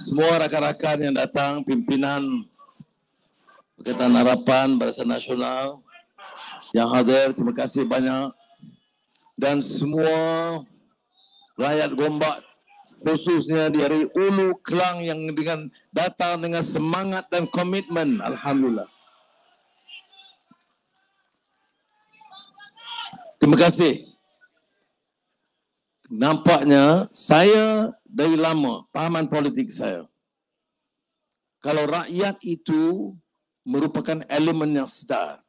semua rakan-rakan yang datang, pimpinan Pakatan Harapan Barisan Nasional yang hadir, terima kasih banyak. Dan semua rakyat Gombak, khususnya dari Ulu Kelang yang datang dengan semangat dan komitmen. Alhamdulillah. Terima kasih. Nampaknya saya dari lama, pahaman politik saya, kalau rakyat itu merupakan elemen yang sedar,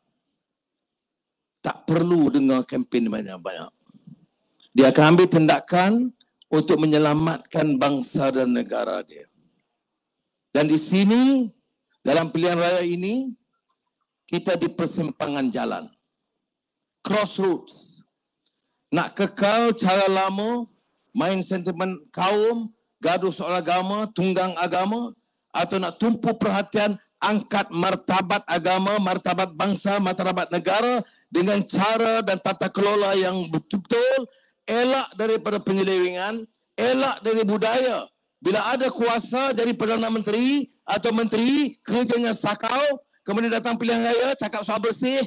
tak perlu dengar kempen banyak-banyak. Dia akan ambil tindakan untuk menyelamatkan bangsa dan negara dia. Dan di sini, dalam pilihan raya ini, kita di persimpangan jalan. Crossroads. Nak kekal cara lama, main sentimen kaum, gaduh soal agama, tunggang agama, atau nak tumpu perhatian, angkat martabat agama, martabat bangsa, martabat negara dengan cara dan tata kelola yang betul-betul, elak daripada penyelewengan, elak dari budaya. Bila ada kuasa jadi Perdana Menteri atau Menteri, kerjanya sakau, kemudian datang pilihan raya, cakap soal bersih,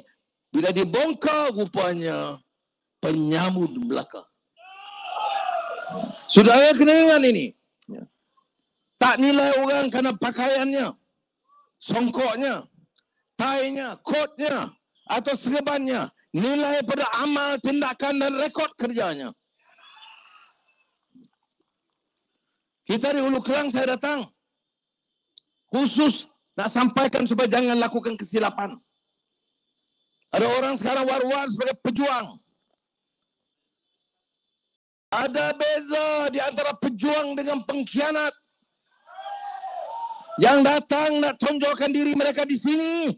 bila dibongkar rupanya penyamud belaka. Saudara kena ingat ini. Tak nilai orang kerana pakaiannya, songkoknya, tainya, kotnya atau serbannya. Nilai pada amal, tindakan dan rekod kerjanya. Kita di Ulu Kelang saya datang. Khusus nak sampaikan supaya jangan lakukan kesilapan. Ada orang sekarang war-war sebagai pejuang. Ada beza di antara pejuang dengan pengkhianat. Yang datang nak tonjolkan diri mereka di sini.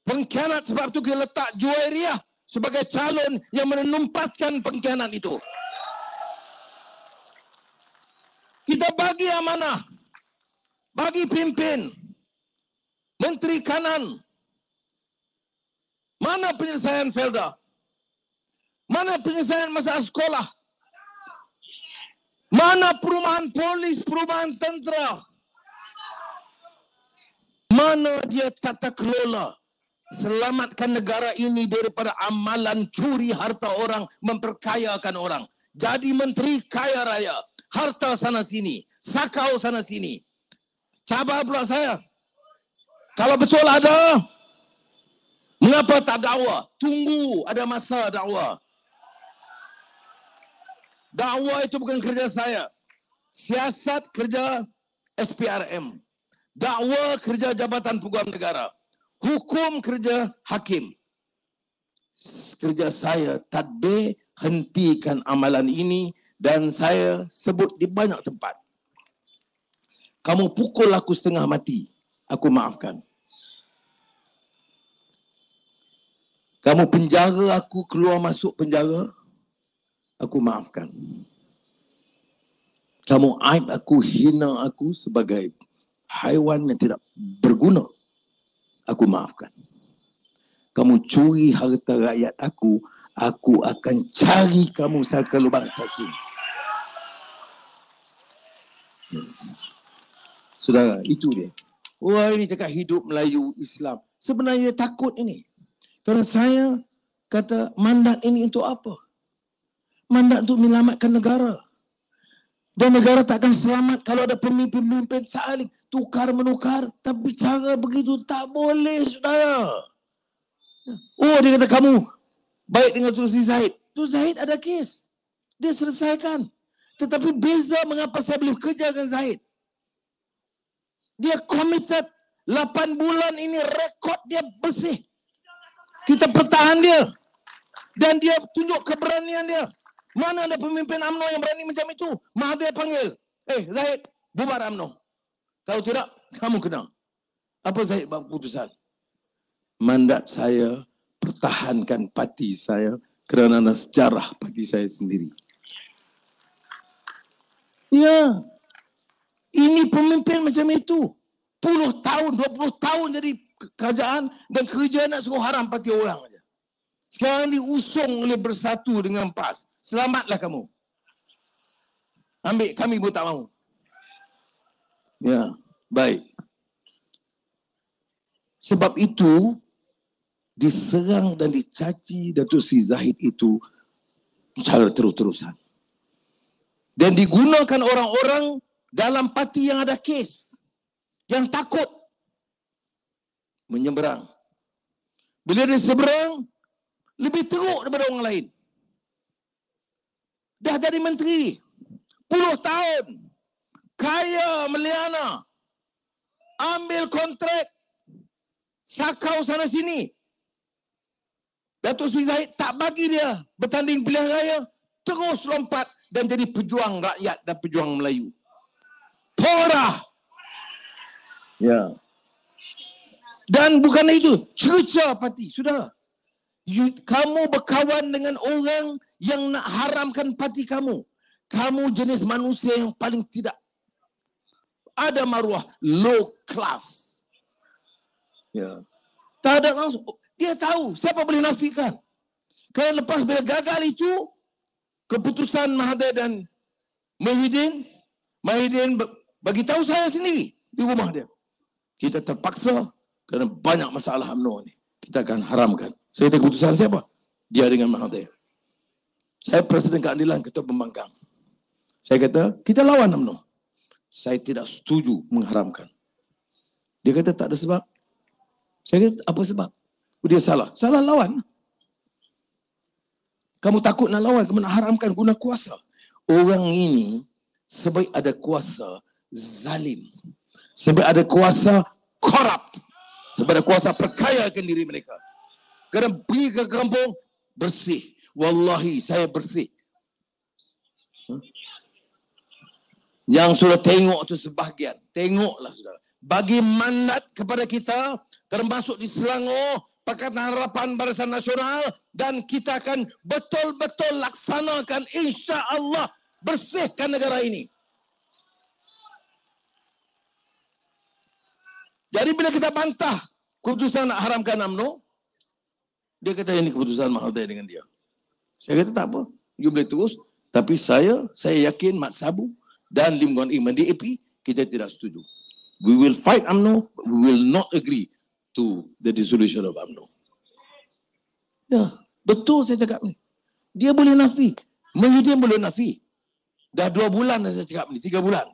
Pengkhianat, sebab itu kita letak Juwairiyah sebagai calon yang menumpaskan pengkhianat itu. Kita bagi amanah. Bagi pimpin. Menteri Kanan. Mana penyelesaian Felda? Mana penyelesaian masalah sekolah? Mana perumahan polis, perumahan tentera? Mana dia tata kelola? Selamatkan negara ini daripada amalan curi harta orang, memperkayakan orang. Jadi menteri kaya raya, harta sana sini, sakau sana sini. Cabar pula saya. Kalau betul ada, mengapa tak dakwa? Tunggu ada masa dakwa. Dakwa itu bukan kerja saya. Siasat kerja SPRM. Dakwa kerja Jabatan Peguam Negara. Hukum kerja hakim. Kerja saya tadbir, hentikan amalan ini, dan saya sebut di banyak tempat. Kamu pukul aku setengah mati, aku maafkan. Kamu penjara aku, keluar masuk penjara, aku maafkan. Kamu aib aku, hina aku sebagai haiwan yang tidak berguna, aku maafkan. Kamu curi harta rakyat aku akan cari kamu sampai ke lubang cacing. Saudara, itu dia. Wah, ini cakap hidup Melayu Islam. Sebenarnya dia takut ini. Kerana saya kata mandat ini untuk apa? Mandat untuk menyelamatkan negara. Dan negara tak akan selamat kalau ada pemimpin-pemimpin saling tukar-menukar. Tapi cara begitu tak boleh, saudara. Oh, dia kata kamu baik dengan Tun Sri Zahid. Tun Zahid ada kes. Dia selesaikan. Tetapi beza mengapa saya boleh kerja dengan Zahid. Dia committed 8 bulan ini, rekod dia bersih. Kita pertahan dia. Dan dia tunjuk keberanian dia. Mana ada pemimpin UMNO yang berani macam itu? Mahathir panggil. Zahid, bubar UMNO. Kalau tidak, kamu kena. Apa Zahid buat keputusan? Mandat saya, pertahankan parti saya kerana ada sejarah bagi saya sendiri. Ya, ini pemimpin macam itu. 10 tahun, 20 tahun jadi kerajaan dan kerja nak suruh haram parti orang saja. Sekarang diusung oleh Bersatu dengan PAS. Selamatlah kamu. Ambil, kami pun tak mahu. Ya, baik. Sebab itu diserang dan dicaci Datuk Sri Zahid itu secara terus-terusan. Dan digunakan orang-orang dalam parti yang ada kes, yang takut menyeberang. Bila dia seberang, lebih teruk daripada orang lain. Dah jadi menteri, 10 tahun, kaya meliana, ambil kontrak, sakau sana sini. Datuk Sri Zahid tak bagi dia bertanding pilihan raya, terus lompat dan jadi pejuang rakyat dan pejuang Melayu. Porah. Ya. Dan bukan itu, cerca parti. Sudah. Kamu berkawan dengan orang yang nak haramkan parti kamu. Kamu jenis manusia yang paling tidak ada maruah, low class. Ya. Tak ada langsung. Dia tahu siapa boleh nafikan. Kerana lepas bila gagal itu, keputusan Mahathir dan Mahidin bagi tahu saya sendiri di rumah dia. Kita terpaksa kerana banyak masalah UMNO ni. Kita akan haramkan. Saya kata keputusan siapa? Dia dengan Mahathir. Saya Presiden Keadilan, Ketua Pembangkang. Saya kata, kita lawan UMNO. Saya tidak setuju mengharamkan. Dia kata tak ada sebab. Saya kata apa sebab? Dia salah. Salah lawan. Kamu takut nak lawan, kamu nak haramkan guna kuasa. Orang ini sebaik ada kuasa zalim. Sebaik ada kuasa corrupt. Sebaik ada kuasa perkayakan diri mereka. Kerana pergi ke kampung, bersih. Wallahi saya bersih. Yang sudah tengok tu sebahagian. Tengoklah saudara. Bagi mandat kepada kita, termasuk di Selangor, Pakatan Harapan Barisan Nasional, dan kita akan betul-betul laksanakan insya-Allah bersihkan negara ini. Jadi bila kita bantah keputusan nak haramkan UMNO, dia kata ini keputusan Mahathir dengan dia. Saya kata tak apa, you boleh terus, tapi saya yakin Mat Sabu dan Lim Guan Eng di AP, kita tidak setuju. We will fight UMNO, but we will not agree to the dissolution of UMNO. Ya, betul saya cakap ni. Dia boleh nafi. Mahidin boleh nafi. Dah 2 bulan dah saya cakap ni. 3 bulan.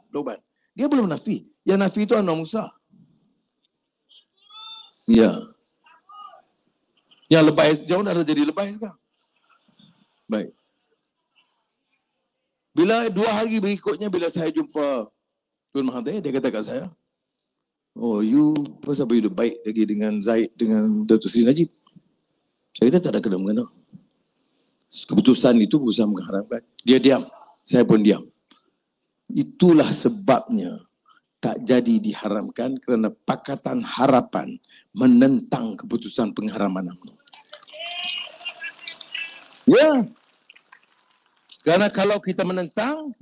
Dia belum nafi. Yang nafi itu Anwar Musa. Ya. Yang lebay, jauh dah jadi lebay sekarang. Baik. Bila 2 hari berikutnya, bila saya jumpa Tuan Mahathir, dia kata kat saya, oh, you pasal you baik lagi dengan Zahid, dengan Datuk Seri Najib. Saya kata tak ada kena-mengena. Keputusan itu berusaha mengharamkan. Dia diam. Saya pun diam. Itulah sebabnya tak jadi diharamkan kerana Pakatan Harapan menentang keputusan pengharaman UMNO. Ya. Kerana kalau kita menentang,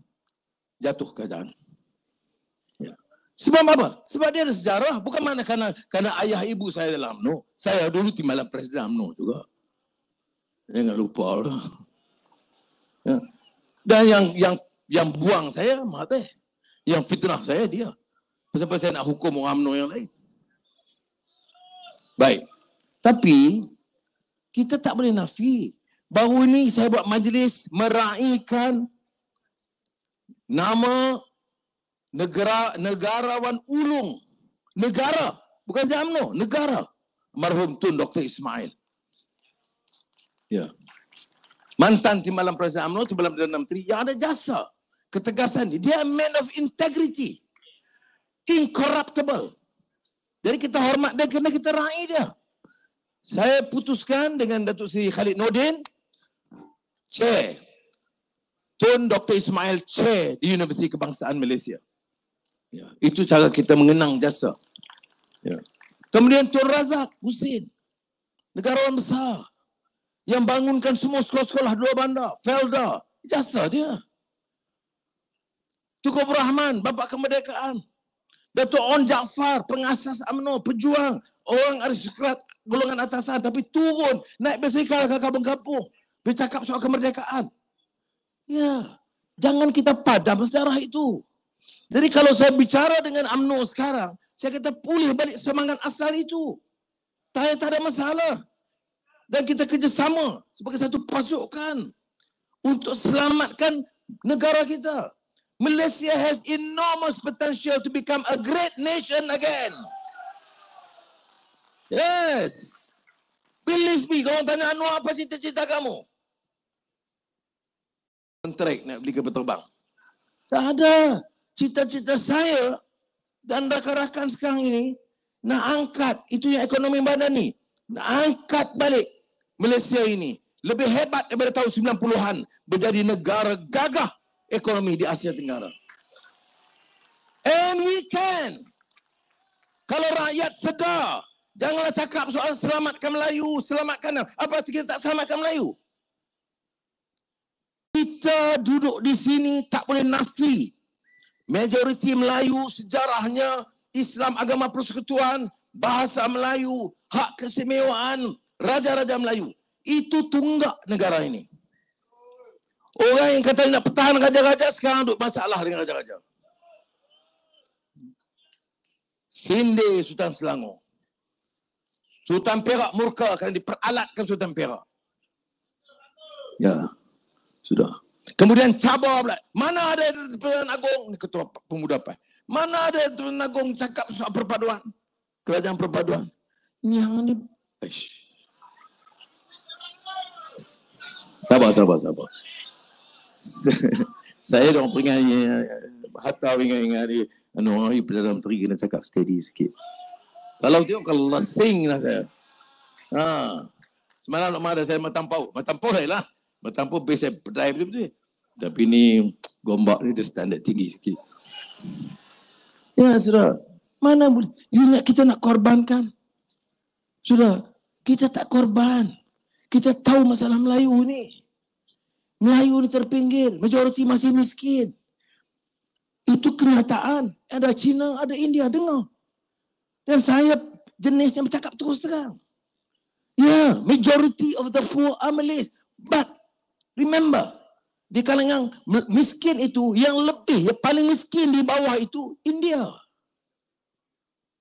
jatuh keadaan. Ya. Sebab apa? Sebab dia ada sejarah. Bukan mana kerana ayah ibu saya dalam UMNO. Saya dulu timbalan Presiden UMNO juga. Jangan lupa lah. Ya. Dan yang buang saya, Mahathir. Yang fitnah saya, dia. Pasal saya nak hukum orang UMNO yang lain. Baik. Tapi, kita tak boleh nafi. Baru ini saya buat majlis meraihkan nama negarawan ulung. Negara. Bukan UMNO, negara. Almarhum Tun Dr. Ismail. Ya. Mantan timbalan Presiden UMNO, timbalan Perdana Menteri yang ada jasa. Ketegasan dia. Dia man of integrity. Incorruptible. Jadi kita hormat dia kerana kita raih dia. Saya putuskan dengan Datuk Seri Khalid Nordin, Chair. Tun Dr. Ismail, Chair di Universiti Kebangsaan Malaysia. Ya. Itu cara kita mengenang jasa. Ya. Kemudian Tun Razak Husin, negarawan besar, yang bangunkan semua sekolah-sekolah 2 bandar, Felda, jasa dia. Tunku Abdul Rahman, Bapa Kemerdekaan. Datuk On Jaafar, pengasas UMNO, pejuang, orang aristokrat golongan atasan, tapi turun, naik basikal ke kampung-kampung, bercakap soal kemerdekaan. Ya, jangan kita padam sejarah itu. Jadi kalau saya bicara dengan UMNO sekarang, saya kata pulih balik semangat asal itu. Tak ada masalah. Dan kita kerjasama sebagai satu pasukan untuk selamatkan negara kita. Malaysia has enormous potential to become a great nation again. Yes. Believe me, kalau tanya Anwar apa cita-cita kamu? Kontrak nak beli kapal terbang. Tak ada. Cita-cita saya dan rakan-rakan sekarang ini nak angkat, itu yang ekonomi badan ni, nak angkat balik Malaysia ini lebih hebat daripada tahun 90-an, menjadi negara gagah ekonomi di Asia Tenggara. And we can. Kalau rakyat sedar, janganlah cakap soal selamatkan Melayu, selamatkan apa, kita tak selamatkan Melayu. Kita duduk di sini tak boleh nafi. Majoriti Melayu sejarahnya Islam, agama persekutuan, bahasa Melayu, hak keistimewaan raja-raja Melayu. Itu tunggak negara ini. Orang yang kata nak pertahan raja-raja sekarang duduk masalah dengan raja-raja. Sinde Sultan Selangor. Sultan Perak murka akan diperalatkan Sultan Perak. Ya, sudah. Kemudian cabar pula. Mana ada Tuan Agong, Ketua Pemuda PAS. Mana ada Tuan Agong cakap soal perpaduan. Kerajaan perpaduan. Yang ni. Sabar. Saya dah peringat hatta ingat ni hari Perdana Menteri kena cakap steady sikit. Kalau tengok kalau lasing lah saya. Semalam nak marah saya matampau lah. Matampau base saya drive betul. Tapi ni gombak ni dia standard tinggi sikit. Ya sudah. Mana boleh? You ingat kita nak korbankan? Sudah. Kita tak korban. Kita tahu masalah Melayu ni. Melayu ni terpinggir. Majoriti masih miskin. Itu kenyataan. Ada Cina, ada India. Dengar. Dan saya jenis yang bercakap terus terang. Ya, majority of the poor are Malays. But remember, di kalangan miskin itu yang lebih, yang paling miskin di bawah itu India.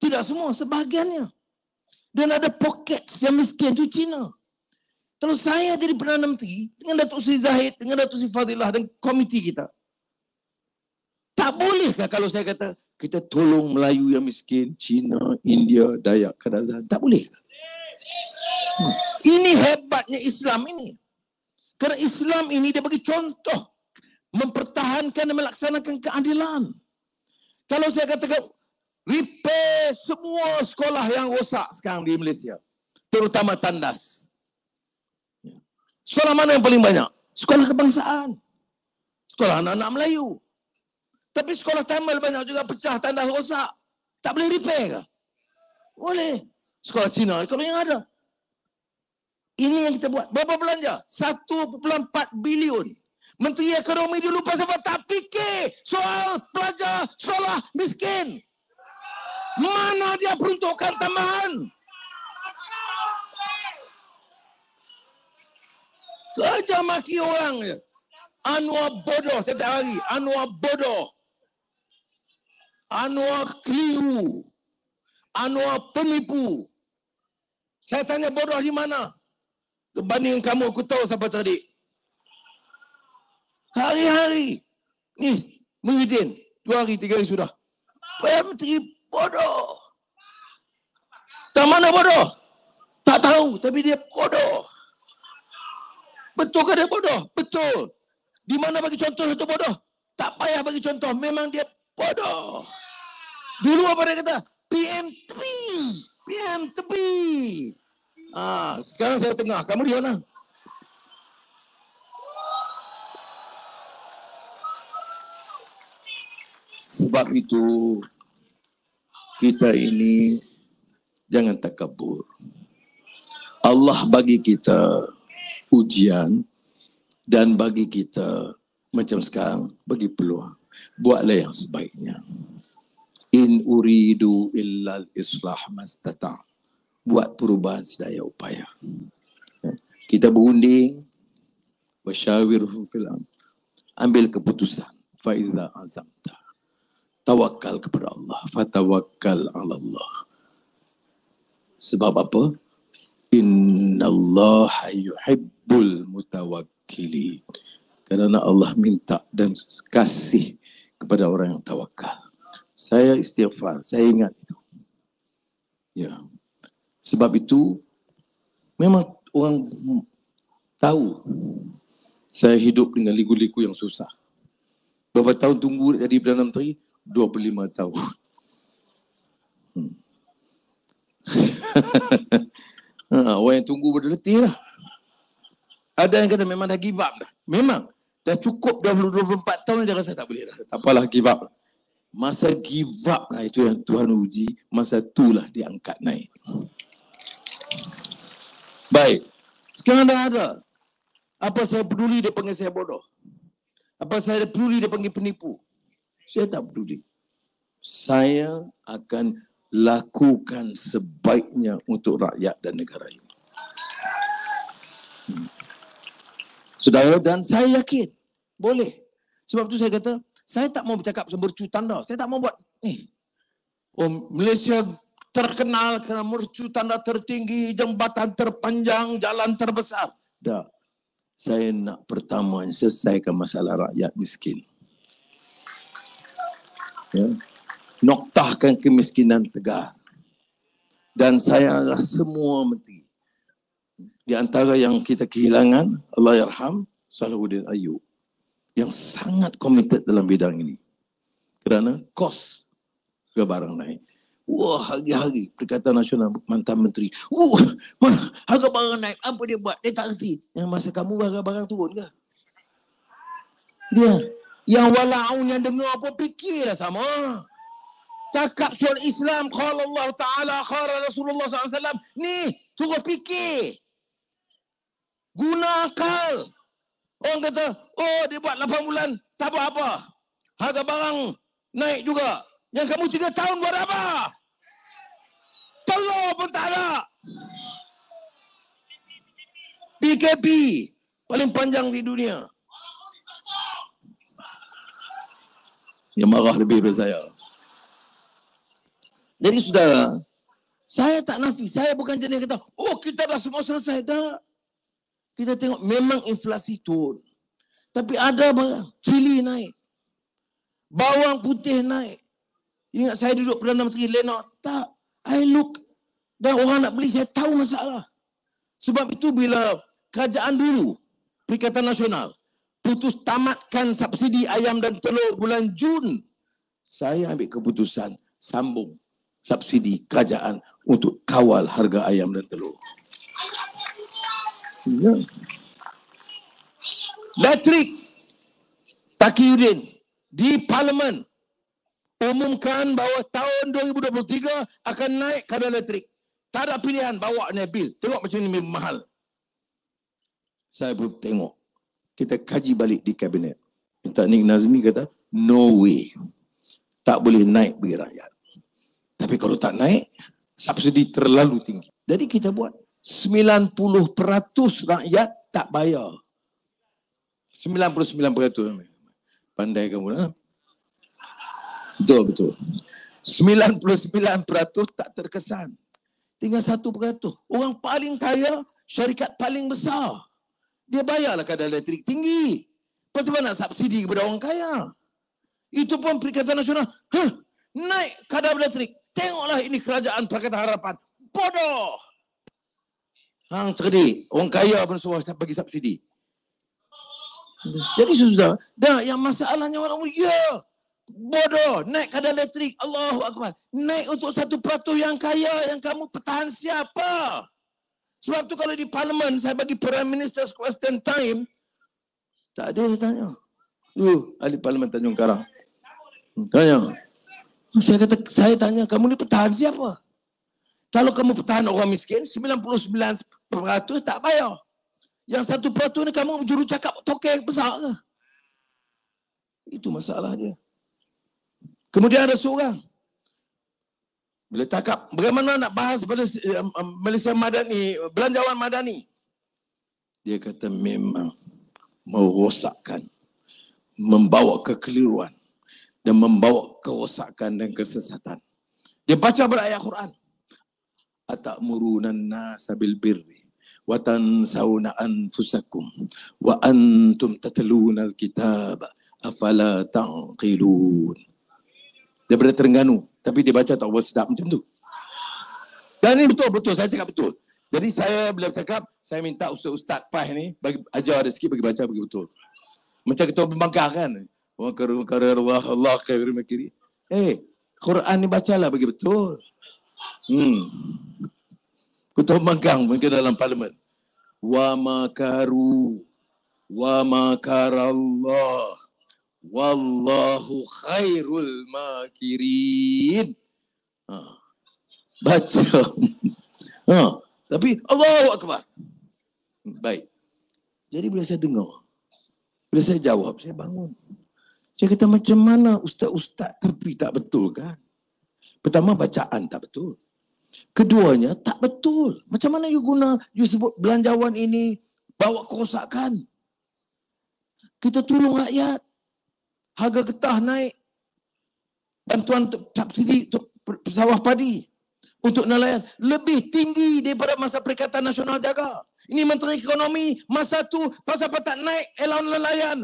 Tidak semua, sebahagiannya. Dan ada pockets yang miskin itu Cina. Kalau saya jadi Perdana Menteri dengan Datuk Seri Zahid, dengan Datuk Seri Fadilah dan komiti kita, tak bolehkah kalau saya kata kita tolong Melayu yang miskin, Cina, India, Dayak, Kadazan? Tak boleh. Ini hebatnya Islam ini. Kerana Islam ini dia bagi contoh mempertahankan dan melaksanakan keadilan. Kalau saya katakan repair semua sekolah yang rosak sekarang di Malaysia, terutama tandas. Sekolah mana yang paling banyak? Sekolah kebangsaan. Sekolah anak-anak Melayu. Tapi sekolah Tamil banyak juga pecah, tandas rosak. Tak boleh repair ke? Boleh. Sekolah Cina, kalau yang ada. Ini yang kita buat. Berapa belanja? 1.4 bilion. Menteri Ekonomi dulu pasal tak fikir soal pelajar sekolah miskin. Mana dia peruntukan tambahan? Kerja maki orang je. Anwar bodoh setiap hari. Anwar bodoh. Anwar keliru. Anwar penipu. Saya tanya bodoh di mana? Berbanding kamu, aku tahu siapa tadi. Hari-hari. Ni, Muhyiddin. 2 hari, 3 hari sudah. Perdana Menteri bodoh. Tak mana bodoh? Tak tahu, tapi dia bodoh. Betul ke dia bodoh? Betul. Di mana bagi contoh satu bodoh? Tak payah bagi contoh. Memang dia bodoh. Dulu apa dia kata? PM tepi. PM tepi. Sekarang saya tengah. Kamu di mana? Sebab itu kita ini jangan takabur. Allah bagi kita ujian dan bagi kita macam sekarang bagi peluang. Buatlah yang sebaiknya. In uridu illal islah mastata'. Buat perubahan sedaya upaya. Kita berunding, wasyawirhum fil amr. Ambil keputusan. Fa iza azamta. tawakal kepada Allah. Fatawakkal 'ala Allah. Sebab apa? Innallaha yuhibbul mutawakkilin. Kerana Allah minta dan kasih kepada orang yang tawakal. Saya istighfar, saya ingat itu. Ya. Sebab itu memang orang tahu saya hidup dengan liku-liku yang susah. Berapa tahun tunggu jadi Perdana Menteri? 25 tahun. Orang yang tunggu berdetik lah. Ada yang kata memang dah give up dah. Memang. Dah cukup 24 tahun dia rasa tak boleh dah. Tak apalah give up. Masa give up lah itu yang Tuhan uji. Masa itulah dia angkat naik. Baik. Sekarang dah ada. Apa saya peduli dia panggil saya bodoh? Apa saya peduli dia panggil penipu? Saya tak peduli. Saya akan lakukan sebaiknya untuk rakyat dan negara ini. Saudara, dan saya yakin boleh. Sebab tu saya kata, saya tak mau bercakap mercu tanda. Saya tak mau buat Malaysia terkenal kerana mercu tanda tertinggi, jambatan terpanjang, jalan terbesar. Tak. Saya nak pertama selesaikan masalah rakyat miskin. Ya. Noktahkan kemiskinan tegar. Dan saya adalah semua menteri. Di antara yang kita kehilangan, Allahyarham, Salahuddin Ayub. Yang sangat komited dalam bidang ini. Kerana kos ke barang naik. Wah, hari-hari Perikatan Nasional mantan menteri. Harga barang naik. Apa dia buat? Dia tak kerti. Yang masa kamu harga barang turun ke? Dia. Yang wala'un yang dengar apa fikirlah sama. Cakap soal Islam. Qala Allah Ta'ala. Qala Rasulullah SAW. Ni, turut fikir. Guna akal. Orang kata, oh dia buat 8 bulan, tak buat apa. Harga barang naik juga. Yang kamu 3 tahun buat apa? Telur pun tak ada. PKP paling panjang di dunia. Yang marah lebih daripada saya. Jadi saudara, saya tak nafi. Saya bukan jenis kata, oh kita dah semua selesai. Dah. Kita tengok memang inflasi turun. Tapi ada barang. Cili naik. Bawang putih naik. Ingat saya duduk Perdana Menteri Lenok. Tak. I look. Dan orang nak beli, saya tahu masalah. Sebab itu bila kerajaan dulu, Perikatan Nasional, putus tamatkan subsidi ayam dan telur bulan Jun, saya ambil keputusan sambung subsidi kerajaan untuk kawal harga ayam dan telur. Ya. Elektrik, Taqiyuddin di Parlimen umumkan bahawa tahun 2023 akan naik kadar elektrik. Tak ada pilihan, bawa naik bil. Tengok macam ni mahal. Saya pun tengok. Kita kaji balik di kabinet. Minta Nik Nazmi kata, no way. Tak boleh naik bagi rakyat. Tapi kalau tak naik, subsidi terlalu tinggi. Jadi kita buat 90% rakyat tak bayar. 99%. Pandai kamu lah. Betul. 99% tak terkesan. Tinggal 1%. Orang paling kaya, syarikat paling besar. Dia bayarlah kadar elektrik tinggi. Pasal apa nak subsidi kepada orang kaya? Itu pun Perikatan Nasional. Naik kadar elektrik. Tengoklah ini kerajaan Pakatan Harapan. Bodoh. Hang cerdik. Orang kaya pun suruh bagi subsidi. Jadi sudah. Dah yang masalahnya orang ya. Bodoh, naik kadar elektrik. Allahu Akbar. Naik untuk 1% yang kaya, yang kamu pertahan siapa? Sebab tu kalau di Parlimen saya bagi Prime Minister's Question Time, tak ada dia tanya. Ahli Parlimen Tanjung Karang. Tanya. Saya tanya, kamu ni pertahan siapa? Kalau kamu pertahan orang miskin, 99% tak bayar. Yang 1% ni kamu juru cakap tokek besar ke? Itu masalah dia. Kemudian ada seorang bila cakap bagaimana nak bahas Malaysia Madani, belanjawan Madani, dia kata memang merosakkan, membawa kekeliruan dan membawa kerosakan dan kesesatan. Dia baca ayat Quran. Atamuruna an-nasa bil birri wa tansawna anfusakum wa antum tatluna al-kitaba afala taqilun. Daripada Terengganu, tapi dia baca tak sedap macam tu. Dan ini betul, saya cakap betul. Jadi saya bila bercakap, saya minta ustaz-ustaz PAS ni bagi ajar dia sikit, bagi baca bagi betul. Macam ketua pembangkang kan. Wa karar Allah khairul makirin. Quran ni bacalah bagi betul. Ketua pembangkang mungkin dalam parlimen. Wa makaru wa makarallah wallahu khairul makirin. Baca. Tapi Allahu Akbar. Baik. Jadi bila saya dengar, bila saya jawab, saya bangun. Saya kata macam mana ustaz-ustaz tapi tak betul kan? Pertama bacaan tak betul. Keduanya tak betul. Macam mana you sebut belanjawan ini bawa kerosakan. Kita tolong rakyat. Harga getah naik. Bantuan subsidi untuk pesawah padi. Untuk nelayan lebih tinggi daripada masa Perikatan Nasional Jaga. Ini Menteri Ekonomi masa tu pasal tak naik allowance nelayan.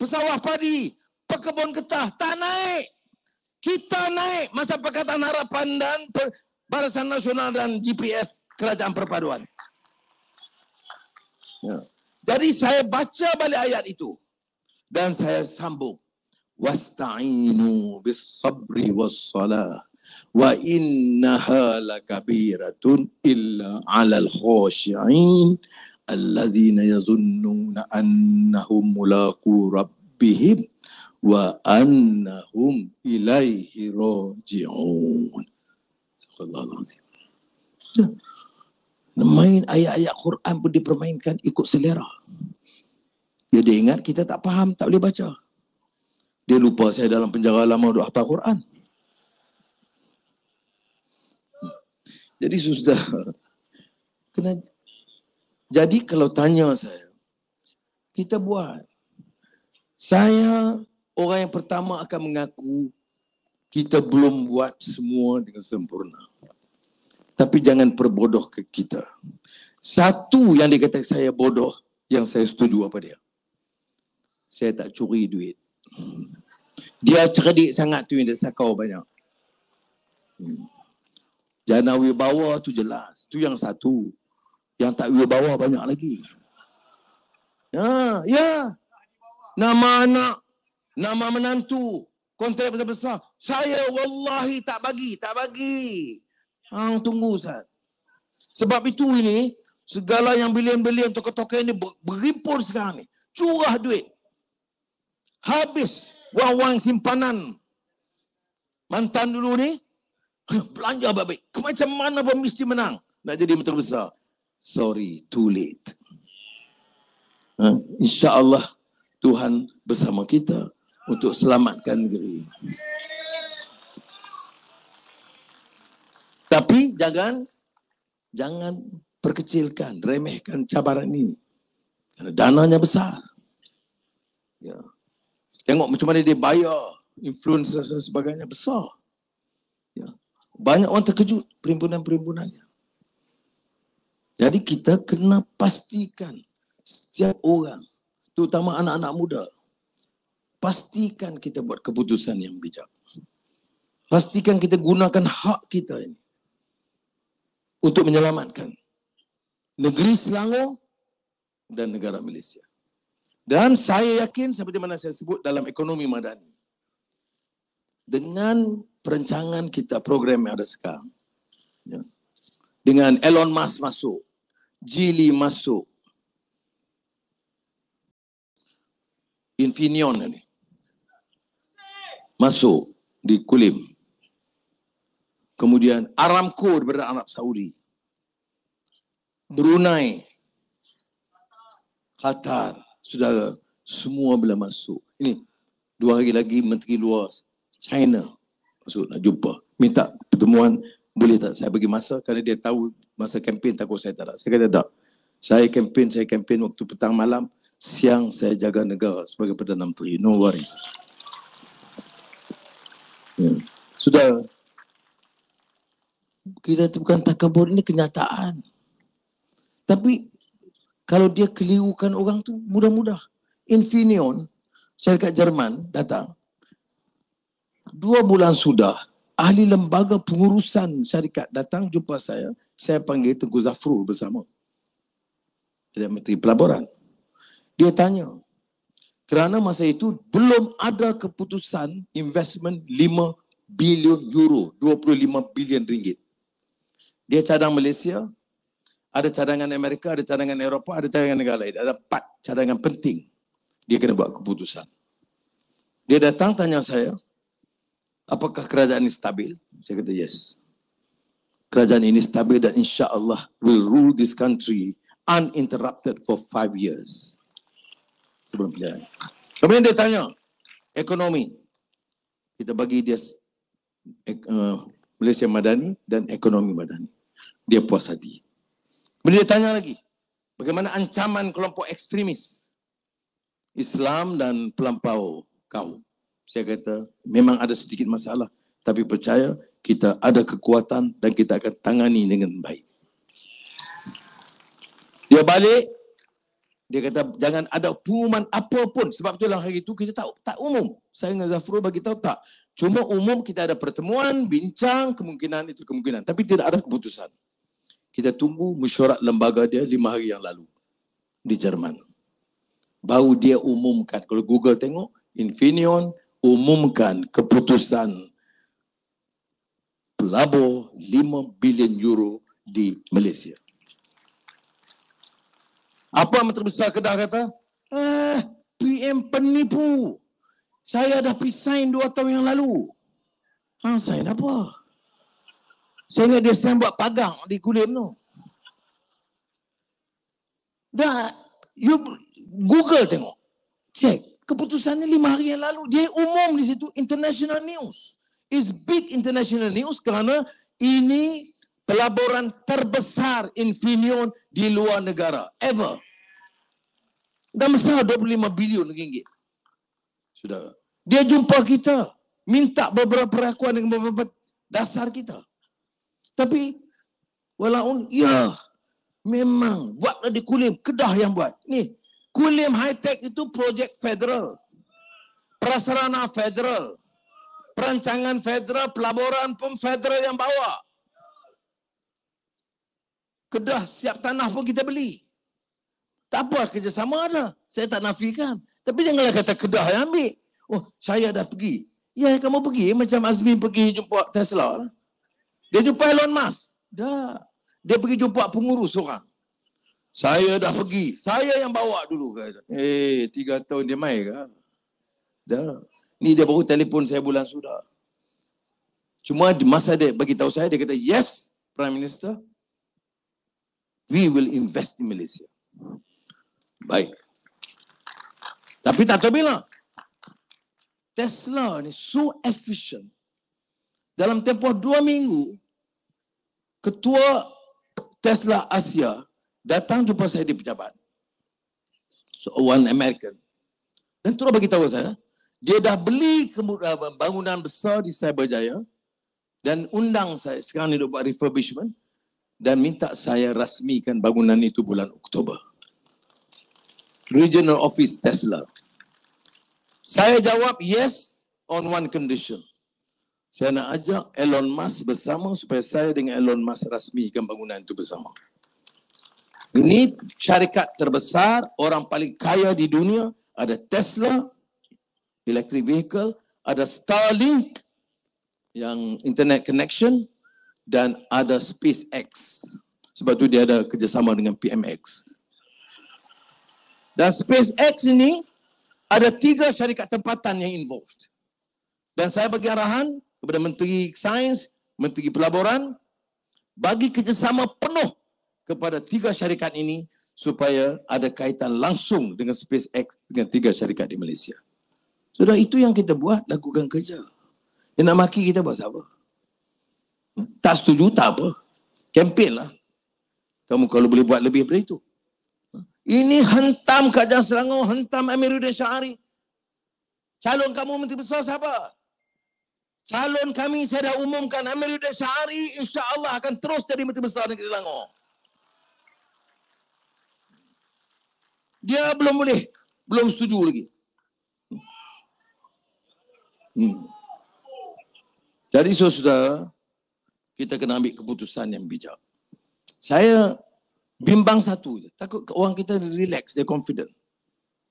Pesawah padi, pekebun getah tak naik. Kita naik masa Pakatan Harapan dan Barisan Nasional dan GPS Kerajaan Perpaduan. Jadi saya baca balik ayat itu dan saya sambung. Wasta'inu bis sabri was salah. Wa innaha lakabiratun illa 'alal khashi'in allazina yazunnuna annahum mulaqu rabbihim wa annahum ilaihi raji'un. Subhanallah. Main ayat-ayat Quran pun dipermainkan ikut selera. Dia ingat kita tak faham, tak boleh baca. Dia lupa saya dalam penjara lama duk hafal Quran. Jadi sudah kena. Jadi kalau tanya saya, kita buat. Saya orang yang pertama akan mengaku kita belum buat semua dengan sempurna. Tapi jangan perbodoh ke kita. Satu yang dikatakan saya bodoh, yang saya setuju apa dia? Saya tak curi duit. Dia cerdik sangat tu yang dia sakau banyak. Jana wibawa tu jelas. Tu yang satu. Yang tak wibawa banyak lagi. Ya. Nama anak, nama menantu, kontrak besar-besar. Saya wallahi tak bagi. Hang tunggu Ustaz. Sebab itu ini, segala yang bilion-bilion tokoh-tokoh ini berimpun sekarang ni. Curah duit. Habis wang-wang simpanan. Mantan dulu ni, belanja baik. Macam mana pun mesti menang. Nak jadi menteri besar. Sorry, too late. InsyaAllah Tuhan bersama kita untuk selamatkan negeri. Tapi jangan perkecilkan, remehkan cabaran ini. Kerana dananya besar. Ya. Tengok macam mana dia bayar influencer dan sebagainya besar. Ya. Banyak orang terkejut perhimpunan-perhimpunannya. Jadi kita kena pastikan setiap orang, terutama anak-anak muda, pastikan kita buat keputusan yang bijak. Pastikan kita gunakan hak kita ini untuk menyelamatkan negeri Selangor dan negara Malaysia. Dan saya yakin seperti mana saya sebut dalam ekonomi madani, dengan perancangan kita program yang ada sekarang, ya, dengan Elon Musk masuk, Geely masuk, Infineon ini masuk di Kulim, kemudian Aramco daripada Arab Saudi, Brunei, Qatar, saudara, semua bila masuk. Ini 2 hari lagi Menteri Luar China masuk nak jumpa. Minta pertemuan, boleh tak saya bagi masa, kerana dia tahu masa kempen takut saya tak ada. Saya kata tak. Saya kempen waktu petang malam, siang saya jaga negara sebagai Perdana Menteri. No worries. Sudah, kita itu bukan takabur, ini kenyataan. Tapi kalau dia kelirukan orang tu mudah-mudah. Infineon, syarikat Jerman datang. 2 bulan sudah, ahli lembaga pengurusan syarikat datang jumpa saya. Saya panggil Tengku Zafrul bersama. Dia Menteri Pelaburan. Dia tanya, kerana masa itu belum ada keputusan investment 5 bilion euro, 25 bilion ringgit. Dia cadang Malaysia, ada cadangan Amerika, ada cadangan Eropah, ada cadangan negara lain. Ada 4 cadangan penting. Dia kena buat keputusan. Dia datang tanya saya, apakah kerajaan ini stabil? Saya kata yes. Kerajaan ini stabil dan insya-Allah will rule this country uninterrupted for 5 years. Sebelum pilihan. Kemudian dia tanya, ekonomi. Kita bagi dia Malaysia Madani dan ekonomi Madani. Dia puas hati. Kemudian dia tanya lagi, bagaimana ancaman kelompok ekstremis Islam dan pelampau kaum. Saya kata, memang ada sedikit masalah, tapi percaya kita ada kekuatan dan kita akan tangani dengan baik. Dia balik, dia kata jangan ada pengumuman apa pun. Sebab itulah hari itu kita tak umum. Saya dengan Zafrul bagi tahu tak. Cuma umum kita ada pertemuan, bincang, kemungkinan itu kemungkinan. Tapi tidak ada keputusan. Kita tunggu mesyuarat lembaga dia 5 hari yang lalu di Jerman. Baru dia umumkan. Kalau Google tengok, Infineon umumkan keputusan pelabur 5 bilion euro di Malaysia. Apa Menteri Besar Kedah kata? PM penipu. Saya dah resign 2 tahun yang lalu. Sign apa? Saya ingat dia sign buat pagang di Kulim tu. Dah, you Google tengok. Cek. Keputusannya 5 hari yang lalu. Dia umum di situ international news. It's big international news kerana ini pelaburan terbesar Infineon di luar negara. Ever. Dah besar 25 bilion ringgit. Sudah. Dia jumpa kita. Minta beberapa pengakuan dengan beberapa dasar kita. Tapi, walaupun, ya, memang buatlah di Kulim. Kedah yang buat. Ni, Kulim High Tech itu projek federal. Prasarana federal. Perancangan federal, pelaburan pun federal yang bawa. Kedah siap tanah pun kita beli. Tak apa, kerjasama ada. Saya tak nafikan. Tapi janganlah kata Kedah yang ambil. Oh, saya dah pergi. Ya, kamu pergi. Macam Azmin pergi jumpa Tesla. Dia jumpa Elon Musk. Dah. Dia pergi jumpa pengurus orang. Saya dah pergi. Saya yang bawa dulu. 3 tahun dia main ke? Dah. Ni dia baru telefon saya bulan sudah. Cuma di masa dia bagi tahu saya, dia kata, yes, Prime Minister, we will invest in Malaysia. Baik. Tapi tak tahu bila. Tesla ni so efficient. Dalam tempoh 2 minggu, ketua Tesla Asia datang jumpa saya di pejabat. So, one American. Dan terus bagi tahu saya, dia dah beli bangunan besar di Cyberjaya dan undang saya sekarang ni buat refurbishment dan minta saya rasmikan bangunan itu bulan Oktober. Regional Office Tesla. Saya jawab yes on one condition. Saya nak ajak Elon Musk bersama supaya saya dengan Elon Musk rasmikan bangunan itu bersama. Ini syarikat terbesar, orang paling kaya di dunia. Ada Tesla, electric vehicle, ada Starlink, yang internet connection, dan ada SpaceX. Sebab tu dia ada kerjasama dengan PMX. Dan SpaceX ini ada 3 syarikat tempatan yang involved. Dan saya bagi arahan kepada Menteri Sains, Menteri Pelaburan, bagi kerjasama penuh kepada 3 syarikat ini supaya ada kaitan langsung dengan SpaceX dengan 3 syarikat di Malaysia. Sudah itu yang kita buat, lakukan kerja. Yang nak maki kita buat apa? Tak setuju, tak apa. Kempen lah. Kamu kalau boleh buat lebih daripada itu. Ini hentam Kerajaan Selangor, hentam Amiruddin Syahari. Calon kamu Menteri Besar siapa? Calon kami saya dah umumkan, Amiruddin Syahari insya-Allah akan terus jadi Menteri Besar Negeri Selangor. Dia belum setuju lagi. Jadi saudara, kita kena ambil keputusan yang bijak. Saya bimbang satu je, takut orang kita relax, dia confident.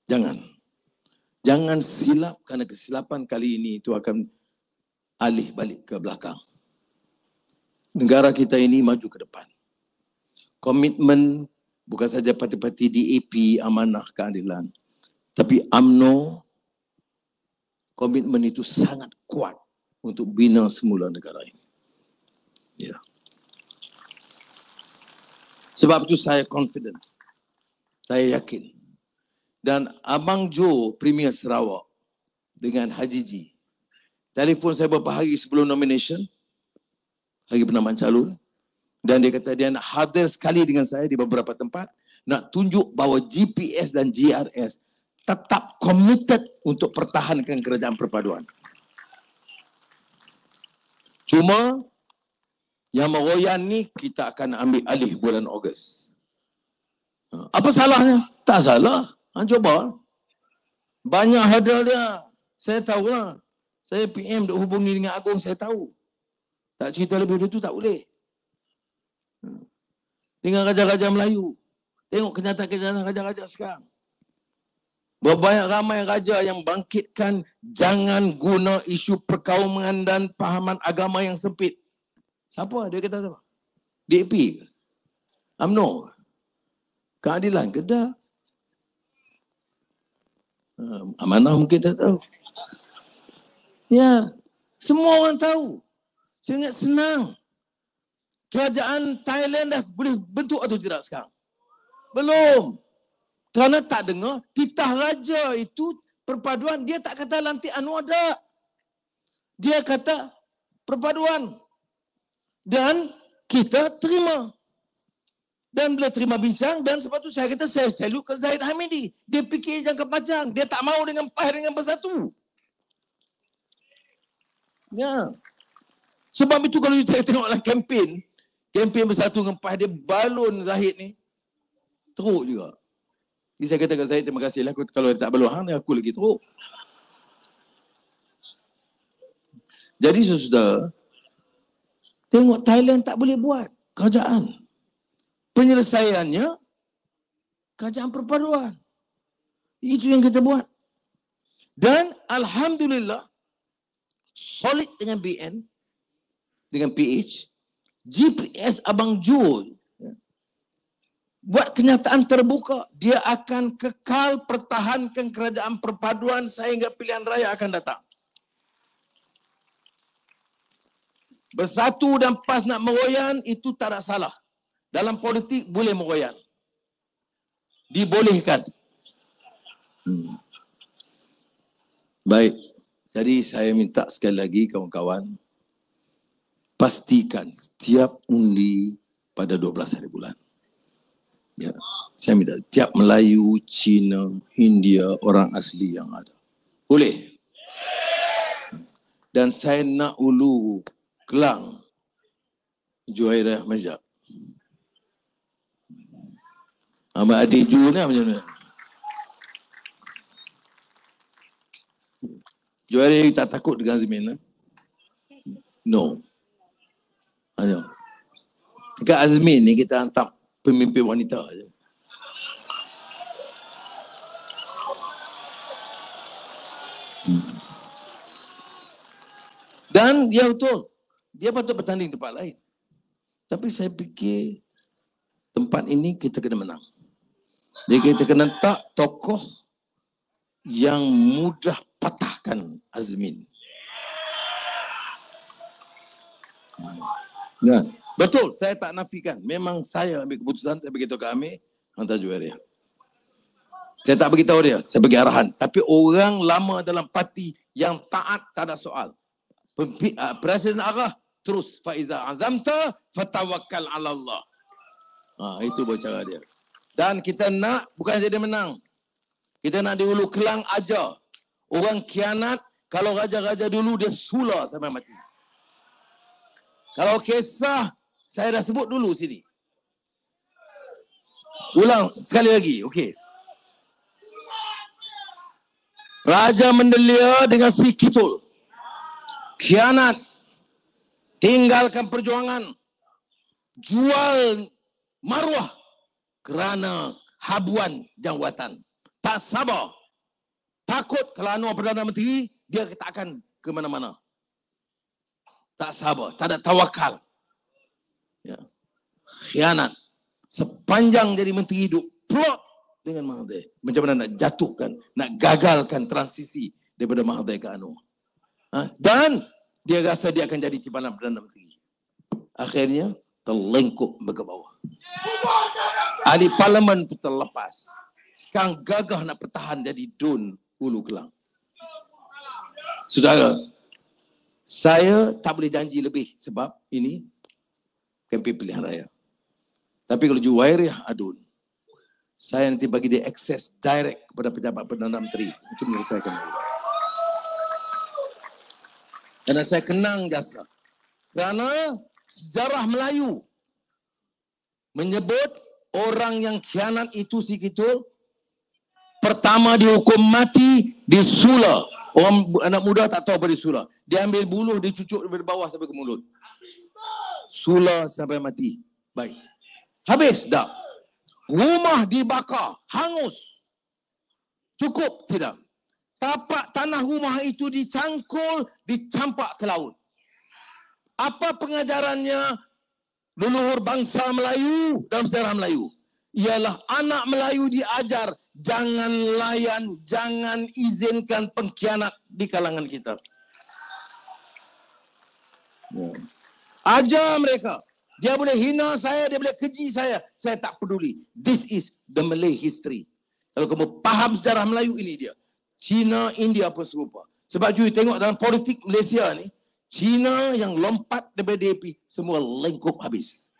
Jangan silap, kerana kesilapan kali ini itu akan alih balik ke belakang. Negara kita ini maju ke depan. Komitmen bukan saja parti-parti DAP, Amanah Keadilan, tapi UMNO, komitmen itu sangat kuat untuk bina semula negara ini. Ya. Sebab itu saya confident, saya yakin. Dan Abang Jo, Premier Sarawak dengan Haji G, telefon saya beberapa hari sebelum nomination, hari penambahan calon, dan dia kata dia nak hadir sekali dengan saya di beberapa tempat, nak tunjuk bahawa GPS dan GRS tetap committed untuk pertahankan kerajaan perpaduan. Cuma yang meroyan ni kita akan ambil alih bulan Ogos. Apa salahnya? Tak salah. Cuba. Banyak hurdle dia. Saya tahulah. Saya PM duk hubungi dengan Agong, saya tahu. Tak cerita lebih dari itu tak boleh. Dengan raja-raja Melayu. Tengok kenyataan-kenyataan raja-raja sekarang. Berbanyak ramai raja yang bangkitkan jangan guna isu perkauman dan pahaman agama yang sempit. Siapa? Dia kata apa? DAP ke? UMNO? Keadilan ke? Dah. Amanah mungkin tak tahu. Ya, semua orang tahu. Sangat senang. Kerajaan Thailand dah boleh bentuk atau tidak sekarang? Belum. Kerana tak dengar, titah raja itu perpaduan, dia tak kata lantik Anwar dah. Dia kata perpaduan. Dan kita terima. Dan bila terima bincang, dan sebab tu saya kata saya salute ke Zahid Hamidi. Dia fikir jangka panjang. Dia tak mau dengan PAS dengan bersatu. Ya. Sebab itu kalau kita tengoklah kempen bersatu dengan PAS, dia balon Zahid ni. Teruk juga. Jadi saya kata ke Zahid, terima kasih lah. Kalau dia tak balon hang, aku lagi teruk. Jadi saudara, tengok Thailand tak boleh buat kerajaan. Penyelesaiannya kerajaan perpaduan. Itu yang kita buat. Dan alhamdulillah solid dengan BN, dengan PH, GPS Abang Jo buat kenyataan terbuka, dia akan kekal pertahankan kerajaan perpaduan sehingga pilihan raya akan datang. Bersatu dan PAS nak meroyan itu tak ada salah. Dalam politik boleh meroyan. Dibolehkan. Baik. Jadi saya minta sekali lagi kawan-kawan, pastikan setiap undi pada 12 hari bulan. Ya. Saya minta tiap Melayu, Cina, India, orang asli yang ada. Boleh? Dan saya nak ulu Kelang, Juhairah Majak. Ahmad adik Ju ni macam mana? Juhairah tak takut dengan Azmin? No. Ayo. Dekat Azmin ni kita hantar pemimpin wanita je. Dan dia betul. Dia patut bertanding tempat lain. Tapi saya fikir tempat ini kita kena menang. Jadi kita kena tak tokoh yang mudah patahkan Azmin. Ya, betul, saya tak nafikan. Memang saya ambil keputusan, saya beritahu ke Amir, hantar Juhairah. Saya tak beritahu dia, saya bagi arahan. Tapi orang lama dalam parti yang taat tak ada soal. Presiden arah, terus faiza azamta fatawakkal ala Allah. Itu cara dia. Dan kita nak bukan saja dia menang. Kita nak di Hulu Kelang ajar orang khianat Kalau raja-raja dulu dia sula sampai mati. Kalau kisah saya dah sebut dulu sini. Ulang sekali lagi, okey. Raja mendelia dengan si Kitul. Khianat. Tinggalkan perjuangan. Jual maruah kerana habuan jawatan. Tak sabar. Takut kalau Anwar Perdana Menteri, dia tak akan ke mana-mana. Tak sabar, tak ada tawakal. Ya. Khianat. Sepanjang jadi menteri hidup, plot dengan Mahathir. Macam mana nak jatuhkan, nak gagalkan transisi daripada Mahathir ke Anwar. Dan dia rasa dia akan jadi timbalan Perdana Menteri. Akhirnya, terlengkup ke bawah. Ahli Parlimen pun terlepas. Sekarang gagah nak bertahan jadi Dun Hulu Kelang. Saudara, saya tak boleh janji lebih sebab ini kempen pilihan raya. Tapi kalau Juwairiyah adun, saya nanti bagi dia akses direct kepada pejabat Perdana Menteri untuk menyelesaikan ini. Kerana saya kenang jasa. Kerana sejarah Melayu menyebut orang yang khianat itu si Kitul pertama dihukum mati, disula. Orang anak muda tak tahu apa disula. Dia ambil buluh, dicucuk dari bawah sampai ke mulut. Sula sampai mati. Baik. Habis dah. Rumah dibakar, hangus. Cukup tidak? Tapak tanah rumah itu dicangkul, dicampak ke laut. Apa pengajarannya leluhur bangsa Melayu dalam sejarah Melayu? Ialah anak Melayu diajar jangan layan, jangan izinkan pengkhianat di kalangan kita. Ajar mereka. Dia boleh hina saya, dia boleh keji saya tak peduli. This is the Malay history. Kalau kamu faham sejarah Melayu, ini dia. Cina, India pun serupa. Sebab you tengok dalam politik Malaysia ni, Cina yang lompat daripada DAP, semua lengkup habis.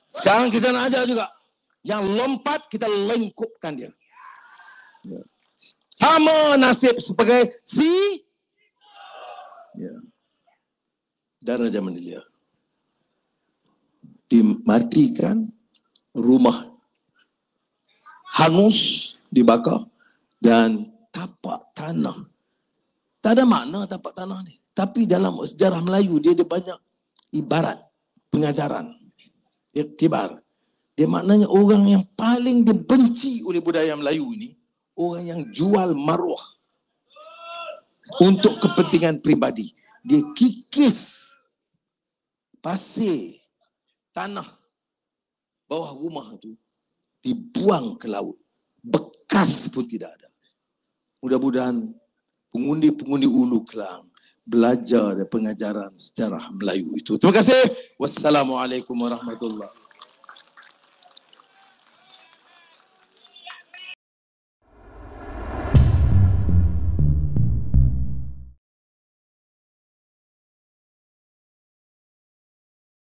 Sekarang kita nak ajar juga. Yang lompat, kita lengkupkan dia. Sama nasib sebagai si dan Raja Mendelia. Dimatikan, rumah hangus, dibakar, dan tapak tanah. Tak ada makna tapak tanah ni. Tapi dalam sejarah Melayu, dia ada banyak ibarat, pengajaran. Iktibar. Dia maknanya orang yang paling dibenci oleh budaya Melayu ini, orang yang jual maruah untuk kepentingan peribadi. Dia kikis pasir, tanah bawah rumah tu dibuang ke laut. Bekas pun tidak ada. Mudah-mudahan pengundi-pengundi Hulu Kelang belajar dari pengajaran sejarah Melayu itu. Terima kasih. Wassalamualaikum warahmatullahi wabarakatuh.